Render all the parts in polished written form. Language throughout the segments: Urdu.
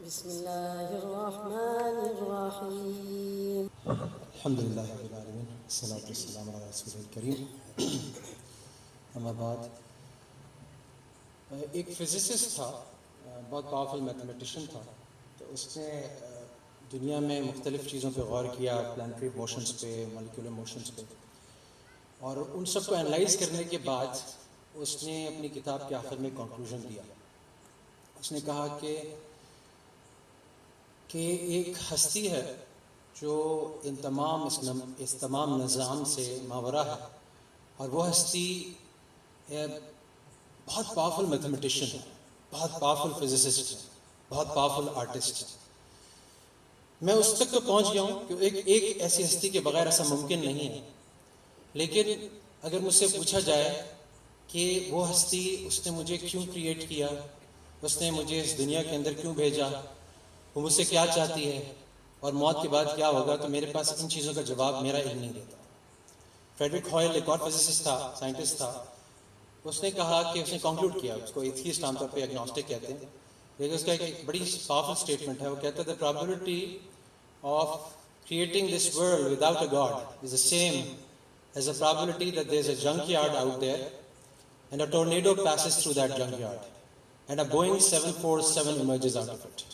بسم الله الرحمن الرحيم. الحمد للہ رب العالمین والصلاۃ والسلام علی رسول الکریم. اما بعد، ایک فزسسٹ تھا، بہت پاورفل میتھمیٹیشین تھا. تو اس نے دنیا میں مختلف چیزوں پہ غور کیا، پلانٹری موشنز پہ، مالیکولر موشنز پہ، اور ان سب کو انالائز کرنے کے بعد اس نے اپنی کتاب کے آخر میں کنکلوژن دیا. اس نے کہا کہ ایک ہستی ہے جو ان تمام نظام سے ماورا ہے، اور وہ ہستی بہت پاورفل میتھمیٹیشین ہے، بہت پاورفل فزسسٹ ہے، بہت پاورفل آرٹسٹ ہے. میں اس تک تو پہنچ گیا ہوں کہ ایک ایسی ہستی کے بغیر ایسا ممکن نہیں ہے. لیکن اگر مجھ سے پوچھا جائے کہ وہ ہستی، اس نے مجھے کیوں کریٹ کیا، اس نے مجھے اس دنیا کے اندر کیوں بھیجا، وہ مجھ سے کیا چاہتی ہے، اور موت کے بعد کیا ہوگا، تو میرے پاس ان چیزوں کا جواب میرا علم نہیں دیتا. فریڈرک ہائل ایک اور فزسسٹ تھا، سائنٹسٹ تھا. اس نے کہا کہ اس نے کنکلوڈ کیا، اس کو ایتھیسٹ عام طور پہ ایگنوسٹک کہتے ہیں، لیکن اس کا ایک بڑی پاورفل اسٹیٹمنٹ ہے. وہ کہتا ہے the probability of creating this world without a God is the same as the probability that there is a junkyard out there and a tornado passes through that junkyard and a Boeing 747 emerges out of it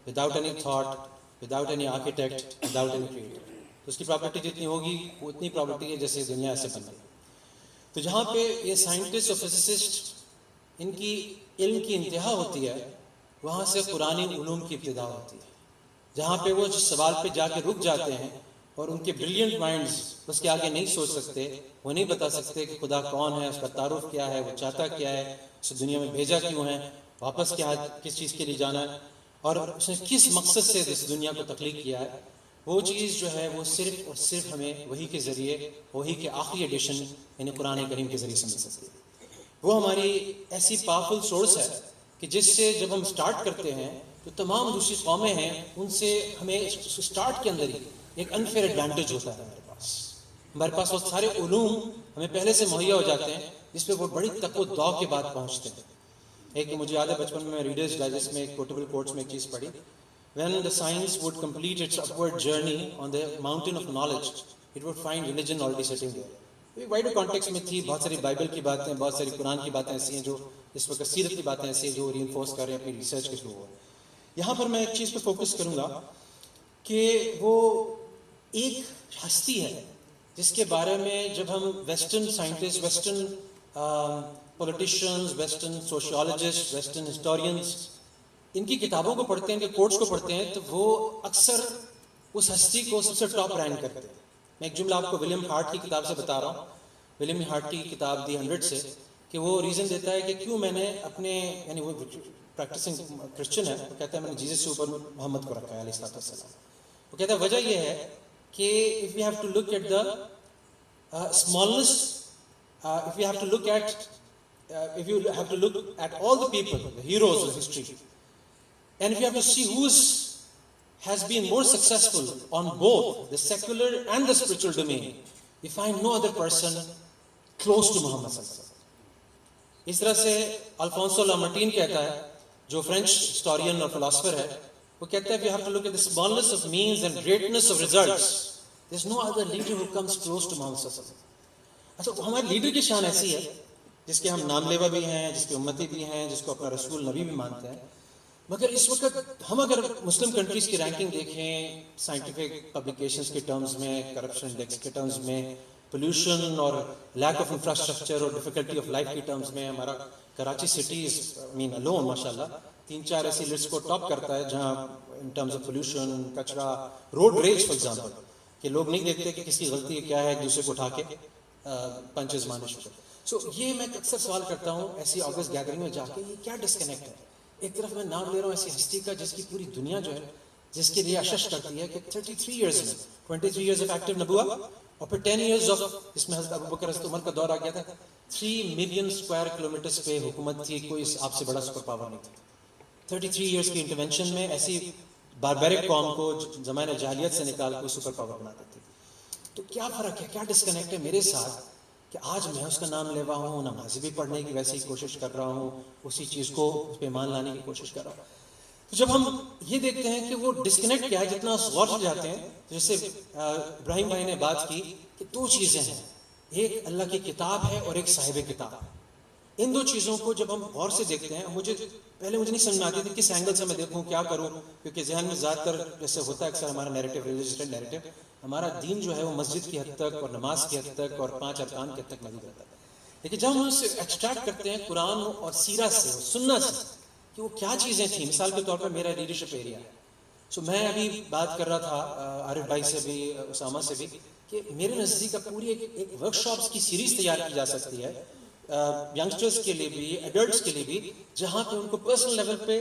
without any thought, without any architect, without any creator. تو اس کی پرابلٹی جتنی ہوگی وہ اتنی پرابلٹی ہے جیسے دنیا ایسے بن گئی. تو جہاں پہ یہ سائنٹسٹ اور فزسسٹ ان کی علم کی انتہا ہوتی ہے، وہاں سے قرآنی علوم کی ابتدا ہوتی ہے. جہاں پہ وہ جس سوال پہ جا کے رک جاتے ہیں اور ان کے بریلینٹ مائنڈز اس کے آگے نہیں سوچ سکتے، وہ نہیں بتا سکتے کہ خدا کون ہے، اس کا تعارف کیا ہے، وہ چاہتا کیا ہے، اسے دنیا میں بھیجا کیوں ہے، واپس کس چیز کے لیے جانا ہے، اور اس نے کس مقصد سے اس دنیا کو تخلیق کیا ہے. وہ چیز جو ہے وہ صرف اور صرف ہمیں وحی کے ذریعے، وحی کے آخری ایڈیشن یعنی قرآن کریم کے ذریعے سمجھ سکتے ہیں. وہ ہماری ایسی پاورفل سورس ہے کہ جس سے جب ہم سٹارٹ کرتے ہیں تو تمام دوسری قومیں ہیں ان سے ہمیں سٹارٹ کے اندر ہی ایک انفیئر ایڈوانٹیج ہوتا ہے. ہمارے پاس وہ سارے علوم ہمیں پہلے سے مہیا ہو جاتے ہیں جس پہ وہ بڑی تک و دو کے بعد پہنچتے ہیں. ایک مجھے یاد ہے بچپن میں ریڈرز ڈائجسٹ میں ایک کوٹیبل کوٹس میں ایک چیز پڑھی، when the science would complete its upward journey on the mountain of knowledge it would find religion already sitting there. ایک وائڈر کانٹیکس میں تھی، بہت ساری بائبل کی باتیں، بہت ساری قرآن کی باتیں ایسی ہیں جو اس وقت سیرت کی باتیں ایسی ہیں جو ری انفورس کر رہے ہیں اپنی ریسرچ کے تھرو. یہاں پر میں ایک چیز پہ فوکس کروں گا کہ وہ ایک ہستی ہے جس کے بارے میں جب ہم western scientist, western politicians, western sociologist, western historians ان کی کتابوں کو پڑھتے ہیں، ان کے کوٹس کو پڑھتے ہیں، تو وہ اکثر اس ہستی کو سب سے ٹاپ رینک کرتے ہیں. میں ایک جملہ آپ کو ولیم ہارٹ کی کتاب سے بتا رہا ہوں، ولیم ہارٹ کی کتاب دی 100 سے، کہ وہ ریزن دیتا ہے کہ کیوں میں نے اپنے، یعنی وہ پریکٹسنگ کرسچن ہے، وہ کہتا ہے میں نے جیزس سے اوپر محمد کو رکھا ہے علیہ السلام. وہ کہتا ہے وجہ یہ ہے کہ if we have to look at the smallness, if you have to look at all the people, the heroes of history, and if you have to see who has been more successful on both the secular and the spiritual domain, we find no other person close to Muhammad sallallahu alaihi wasallam. اس طرح سے الفونسو لامارٹین کہتا ہے، جو فرینچ ہسٹورین اور فلاسفر ہے، وہ کہتا ہے we have to look at the smallness of means and greatness of results. There's no other leader who comes close to Muhammad sallallahu alaihi wasallam. اچھا، ہمارے لیڈر کی شان ایسی ہے جس کے ہم نام لیوا بھی ہیں، جس کے امتی بھی ہیں، جس کو اپنا رسول نبی بھی مانتے ہیں، مگر اس وقت ہم اگر مسلم کنٹریز کی رینکنگ دیکھیں، سائنٹیفک پبلیکیشنز کے ٹرمز میں، کرپشن انڈیکس کے ٹرمز میں، پولیوشن اور لیک آف انفراسٹرکچر اور ڈیفیکلٹی آف لائف کے ٹرمز میں، ہمارا کراچی سٹیز مین الون ماشاءاللہ 3-4 ایسی لسٹ کو ٹاپ کرتا ہے جہاں ان ٹرمز آف پولیوشن، کچرا، روڈ ریج فار ایگزامپل، کہ لوگ نہیں دیکھتے کہ کس کی غلطی کیا ہے، ایک دوسرے کو اٹھا کے پنچز مارنے شروع. سو یہ میں اکثر سوال کرتا ہوں ایسی آگسٹ گیدرنگ میں جا کے، یہ کیا ڈسکنیکٹ ہے؟ ایک طرف میں نام لے رہا ہوں ایسی ہستی کا جس کی پوری دنیا جو ہے، جس کے لیے اشش کرتی ہے کہ 33 ایئرز میں 23 ایئرز آف ایکٹیو نبوہ، اور پھر 10 ایئرز آف، اس میں حضرت ابوبکر حضرت عمر کا دور آ گیا تھا، 3 ملین اسکوائر کلومیٹرز پہ حکومت تھی، کوئی آپ سے بڑا سپر پاور نہیں تھا. 33 ایئرز کی انٹرونشن میں ایسی باربیرک قوم کو زمانہ جاہلیت سے نکال کے سپر پاور بنا دیتی. تو کیا فرق ہے، کیا ڈسکنیکٹ ہے میرے ساتھ کہ آج میں اس کا نام لیوا ہوں، نماز بھی پڑھنے کی ویسے ہی کوشش کر رہا ہوں، اسی چیز کو اس پہ ایمان لانے کی کوشش کر رہا ہوں. تو جب ہم یہ دیکھتے ہیں کہ وہ ڈسکنیکٹ کیا ہے، جتنا اس غور سے جاتے ہیں، جیسے ابراہیم بھائی نے بات کی کہ دو چیزیں ہیں، ایک اللہ کی کتاب ہے اور ایک صاحب کتاب. ان دو چیزوں کو جب ہم غور سے دیکھتے ہیں، مجھے نہیں سمجھ میں آتی تھی کس اینگل سے میں دیکھوں، کیا کروں، کیونکہ ذہن میں زیادہ تر جیسے ہوتا ہے اکثر ہمارا نیریٹو، ریلیجیس نیریٹو، ہمارا دین جو ہے وہ مسجد کی حد تک اور نماز کی حد تک اور 5 ارکان کی حد تک محدود رہتا ہے. لیکن جب ہم اسے ایکسٹریکٹ کرتے ہیں قرآن اور سیرت سے، سنت سے، کہ وہ کیا چیزیں تھیں. مثال کے طور پر میرا لیڈرشپ ایریا ہے، سو میں ابھی بات کر رہا تھا عارف بھائی سے بھی، اسامہ سے بھی، کہ میرے نزدیک اب پوری ایک ورک شاپس کی سیریز تیار کی جا سکتی ہے ینگسٹرز کے لیے بھی، ایڈلٹس کے لیے بھی، جہاں پہ ان کو پرسنل لیول پہ،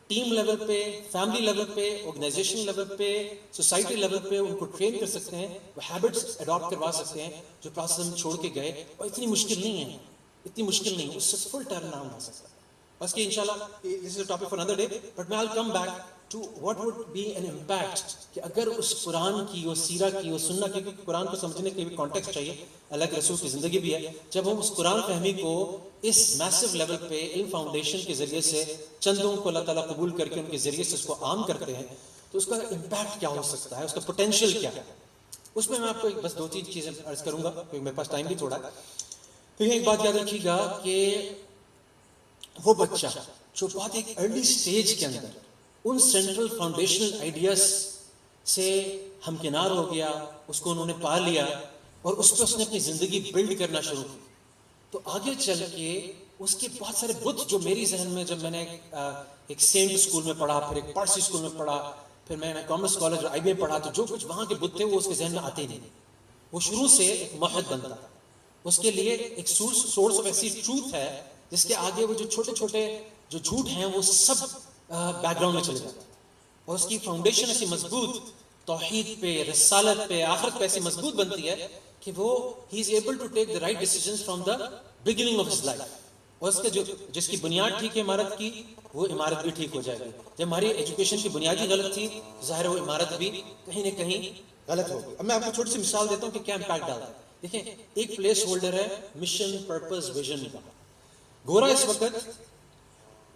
ٹیم لیول پہ، فیملی لیول پہ، آرگنائزیشن لیول پہ، سوسائٹی لیول پہ ان کو ٹرین کر سکتے ہیں، وہ ہیبٹس اڈاپٹ کروا سکتے ہیں جو پروسیس ہم چھوڑ کے گئے. اور اتنی مشکل نہیں ہے، اس سے فل ٹرن اراؤنڈ ہو سکتا ہے. بس کہ انشاءاللہ this is a topic for another day, but I'll come back to what would be an impact کہ اگر اس قرآن کی، وہ سیرہ کی، وہ سنت کی، کیونکہ قرآن کو سمجھنے کے لیے کانٹیکسٹ چاہیے، اللہ کے رسول کی زندگی بھی ہے. جب ہم اس قرآن فہمی کو اس میسو لیول پہ علم فاؤنڈیشن کے ذریعے سے چندوں کو اللہ تعالیٰ قبول کر کے ان کے ذریعے سے اس کو عام کرتے ہیں، تو اس کا امپیکٹ کیا ہو سکتا ہے، اس کا پوٹینشیل کیا ہے. اس میں آپ کو بس 2-3 چیزیں عرض کروں گا کیونکہ میرے پاس ٹائم بھی تھوڑا ہے. تو یہ ایک بات یاد رکھیے گا کہ وہ بچہ جو بہت ایک ارلی سٹیج کے اندر ان سینٹرل فاؤنڈیشنل آئیڈیاز سے ہمکنار ہو گیا، اس کو انہوں نے پا لیا اور اس پہ اس نے اپنی زندگی بلڈ کرنا شروع کی، تو آگے چل کے اس کے بہت سارے بت جو میری ذہن میں، جب میں نے ایک سینٹ اسکول میں پڑھا، پھر ایک پارسی اسکول میں پڑھا، پھر میں نے کامرس کالج اور IBA پڑھا، تو جو کچھ وہاں کے بت تھے وہ اس کے ذہن میں آتے نہیں. وہ شروع سے ایک موحد بنتا، اس کے لیے ایک سورس آف ایسی ٹروتھ ہے جس کے آگے وہ جو چھوٹے چھوٹے جو جھوٹ ہیں وہ سب بیک گراؤنڈ میں چلے جاتے ہیں. اور اس کی فاؤنڈیشن ایسی مضبوط توحید پہ، رسالت پہ، آخرت پہ ایسی مضبوط بنتی ہے کہ وہ ہی is able to take the right decisions from the beginning of his life. اور اس کے جو جس کی بنیاد ٹھیک ہے عمارت کی، وہ عمارت بھی ٹھیک ہو جائے گی. جب ہماری ایجوکیشن کی بنیادی غلط تھی، ظاہر ہے وہ عمارت بھی کہیں نہ کہیں غلط ہوگی. اب میں آپ کو چھوٹی سی مثال دیتا ہوں کہ کیا امپیکٹ ڈالتا ہے. دیکھیں، ایک پلیس ہولڈر ہے مشن، پرپز، ویژن کا. گورا اس وقت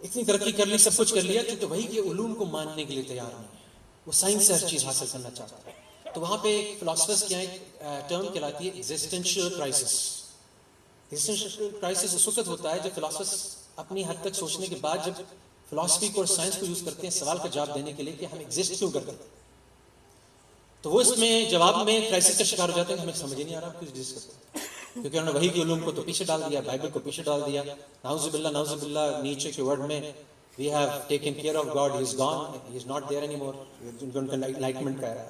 اتنی ترقی کر لی، سب کچھ کر لیا، کیونکہ وہی کے علوم کو ماننے کے لیے تیار نہیں ہے. وہ سائنس سے ہر چیز حاصل کرنا چاہتا ہے. تو وہاں پہ ایک فلاسفرز کی ایک ٹرم کہلاتی ہے ایگزسٹینشیل کرائسس. ایگزسٹینشیل کرائسس اس وقت ہوتا ہے جب فلاسفرز اپنی حد تک سوچنے کے بعد جب فلاسفی کو اور سائنس کو یوز کرتے ہیں سوال کا جواب دینے کے لیے کہ ہم ایگزسٹ کیوں کرتے ہیں، تو وہ اس میں جواب میں کرائسس کا شکار ہو جاتے ہیں کہ ہمیں سمجھ ہی نہیں آ رہا کچھ ایگزسٹ کرتے ہیں، کیونکہ انہوں نے وحی کے علوم کو تو پیچھے ڈال دیا، بائبل کو پیچھے ڈال دیا. نعوذ باللہ نیچے کے ورڈ میں we have taken care of God, he is gone, he is not there anymore. ان کا enlightenment کا ہے.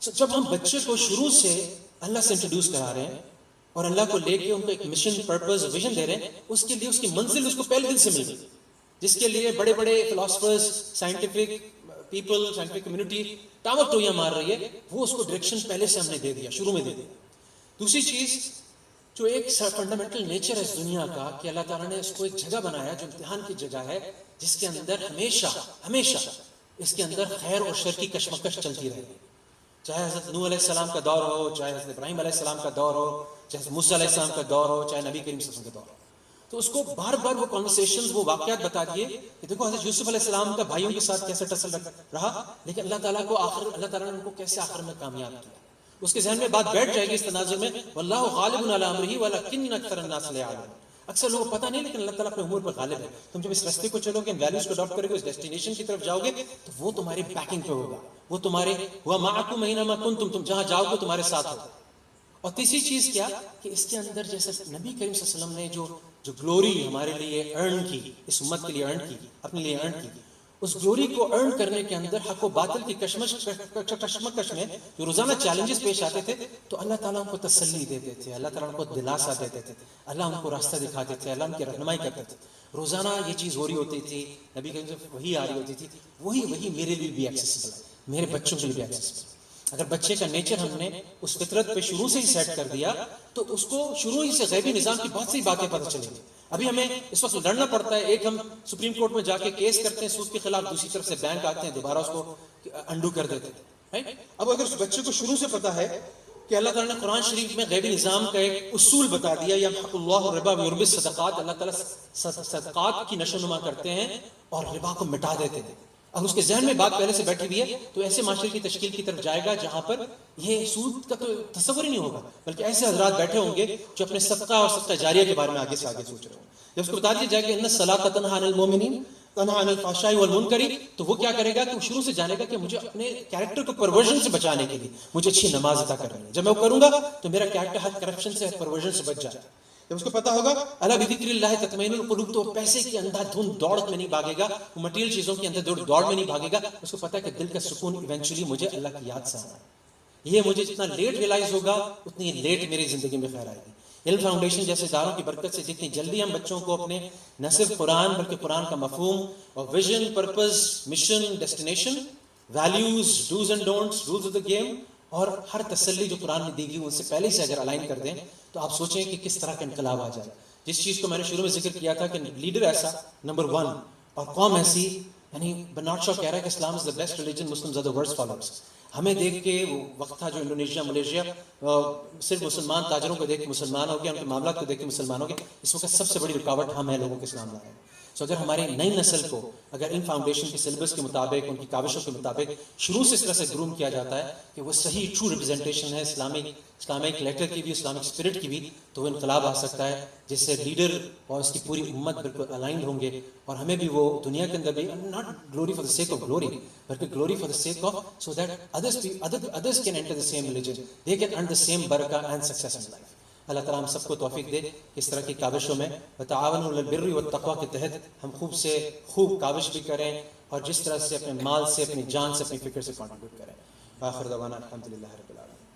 So جب ہم بچے کو شروع سے اللہ سے انٹروڈیوس کرا رہے ہیں اور اللہ کو لے کے ان کو ایک مشن، پرپز، ویژن دے رہے ہیں، اس کے لیے اس کی منزل اس کو پہلے دن سے مل گئی، جس کے لیے بڑے بڑے philosophers, scientific people, scientific community ٹاور ٹویاں مار رہی ہے، وہ اس کو ڈائریکشن پہلے سے ہم نے دے دیا، شروع میں دے دیا. دوسری چیز جو ایک فنڈامنٹل نیچر ہے اس دنیا کا کہ اللہ تعالیٰ نے اس کو ایک جگہ بنایا جو امتحان کی جگہ ہے، جس کے اندر ہمیشہ اس کے اندر خیر اور شر کی کشمکش چلتی رہے گی. چاہے حضرت نوح علیہ السلام کا دور ہو، چاہے حضرت ابراہیم علیہ السلام کا دور ہو، چاہے حضرت موسیٰ علیہ السلام کا دور ہو، چاہے نبی کریم صلی اللہ علیہ وسلم کا دور ہو. تو اس کو بار بار وہ کانورسیشنز، وہ واقعات بتا دیے کہ دیکھو حضرت یوسف علیہ السلام کا بھائیوں کے ساتھ کیسے ٹسل رہا، لیکن اللہ تعالیٰ نے ان کو کیسے آخر میں کامیاب کیا. اس کے ذہن میں بات بیٹھ جائے گی اس تناظر میں، واللہ غالب علی امرہ ولکن اکثر الناس لا یعلمون. اکثر لوگوں کو پتہ نہیں لیکن اللہ تعالیٰ اپنے امور پر غالب ہے. تم جب اس راستے کو چلو گے، ان ویلیوز کو اڈاپٹ کرو گے، اس ڈیسٹینیشن کی طرف جاؤ گے، تو وہ تمہارے بیکنگ پہ ہوگا، وہ تمہارے وَمَعَكُمْ أَيْنَمَا كُنْتُمْ، تم جہاں جاؤ گے تمہارے ساتھ ہوگا. اور تیسری چیز کیا کہ اس کے اندر جیسے نبی کریم صلی اللہ علیہ وسلم نے جو گلوری ہمارے لیے ارن کی، اس امت کے لیے ارن کی، اپنے لیے ارن کی، اس گلوری کو ارن کرنے کے اندر حق و باطل کی کشمکش میں جو روزانہ چیلنجز پیش آتے تھے، تو اللہ تعالیٰ ان کو تسلی دیتے تھے، اللہ تعالیٰ ان کو دلاسا دیتے تھے، اللہ ان کو راستہ دکھاتے تھے، اللہ ان کی رہنمائی کرتے تھے. روزانہ یہ چیز ہو رہی ہوتی تھی، نبی کریم سے وہی آ رہی ہوتی تھی، وہی میرے لیے بھی ایکسیسیبل ہے، میرے بچوں کے لیے بھی ایکسیسیبل. اگر بچے کا نیچر ہم نے اس فطرت پہ شروع سے ہی سیٹ کر دیا تو اس کو شروع ہی سے غیبی نظام کی بہت سی باتیں پتہ چلیں گی. ابھی ہمیں اس وقت لڑنا پڑتا ہے، ایک ہم سپریم کورٹ میں جا کے کیس کرتے ہیں سود کے خلاف، دوسری طرف سے بینک آتے ہیں دوبارہ اس کو انڈو کر دیتے ہیں. اب اگر اس بچے کو شروع سے پتا ہے کہ اللہ تعالیٰ نے قرآن شریف میں غیبی نظام کا ایک اصول بتا دیا، یمحق اللہ الربا ویربی الصدقات، اللہ تعالیٰ صدقات کی نشو نما کرتے ہیں اور ربا کو مٹا دیتے ہیں. اور اس کے ذہن میں بات پہلے سے بیٹھی ہوئی ہے تو ایسے معاشرے کی تشکیل کی طرف جائے گا جہاں پر یہ سود کا تو تصور ہی نہیں ہوگا، بلکہ ایسے حضرات بیٹھے ہوں گے جو اپنے صدقہ اور صدقہ جاریہ کے بارے میں آگے سے آگے سوچ رہے ہوں. جب اس کو بتا دیا جائے کہ ان الصلاۃ تنہی عن المؤمنین تنہی عن الفحشاء والمنکر، تو وہ کیا کرے گا کہ وہ شروع سے جانے گا کہ مجھے اپنے کیریکٹر کو پرورژن سے بچانے کے لیے مجھے اچھی نماز ادا کرنی ہے. جب میں وہ کروں گا تو میرا کیریکٹر ہر کرپشن سے پرورژن سے بچ جائے. جب اس کو پتا ہوگا الا بذکر اللہ تطمئن القلوب، تو پیسے کی اندھا دھند دوڑ میں نہیں بھاگے گا، وہ مٹیریل چیزوں کی اندر دوڑ میں نہیں بھاگے گا. اس کو پتا ہے کہ دل کا سکون ایونچولی مجھے اللہ کی یاد سے آنا ہے. یہ مجھے جتنا لیٹ ریلائز ہوگا اتنی لیٹ میری زندگی میں خیر آئے گی. علم فاؤنڈیشن جیسے اداروں کی برکت سے جتنی جلدی ہم بچوں کو اپنے نہ صرف قرآن بلکہ قرآن کا مفہوم اور vision, purpose, mission, destination, values, dos and don'ts, rules of the game, اور ہر تسلی جو قرآن نے دی گئی ان سے پہلے سے اگر الائن کر دیں تو آپ سوچیں کہ کس طرح کا انقلاب آ جائے. جس چیز کو میں نے شروع میں ذکر کیا تھا کہ لیڈر ایسا نمبر 1 اور قوم ایسی، یعنی برنارڈ شاء کہہ رہا ہے کہ Islam is the best religion, Muslims are the worst followers. ہمیں دیکھ کے وہ وقت تھا جو انڈونیشیا، ملیشیا صرف مسلمان تاجروں کو دیکھ کے مسلمان ہو گیا، ان کے معاملات کو دیکھ کے مسلمان ہو گیا. اس وقت سب سے بڑی رکاوٹ ہم ہیں لوگوں کے اسلام لائے. سو اگر ہماری نئی نسل کو اگر ان فاؤنڈیشن کے سلیبس کے مطابق، ان کی کاوشوں کے مطابق شروع سے اس طرح سے گروم کیا جاتا ہے کہ وہ صحیح ٹرو ریپرزنٹیشن ہے اسلامک لیٹر کی بھی، اسلامک اسپرٹ کی بھی، تو وہ انقلاب آ سکتا ہے جس سے لیڈر اور اس کی پوری امت بالکل الائنڈ ہوں گے. اور ہمیں بھی وہ دنیا کے اندر بھی not glory for the sake of glory بلکہ glory for the sake of so that others can enter the same religion, they can earn the same barakah and success in life. اللہ تعالیٰ ہم سب کو توفیق دے اس طرح کی کاوشوں میں وتعاونوا علی البر والتقوی کے تحت ہم خوب کاوش بھی کریں اور جس طرح سے اپنے مال سے، اپنی جان سے، اپنی فکر سے کنٹریبیوٹ کریں. آخر دعوانا الحمدللہ رب العالمین.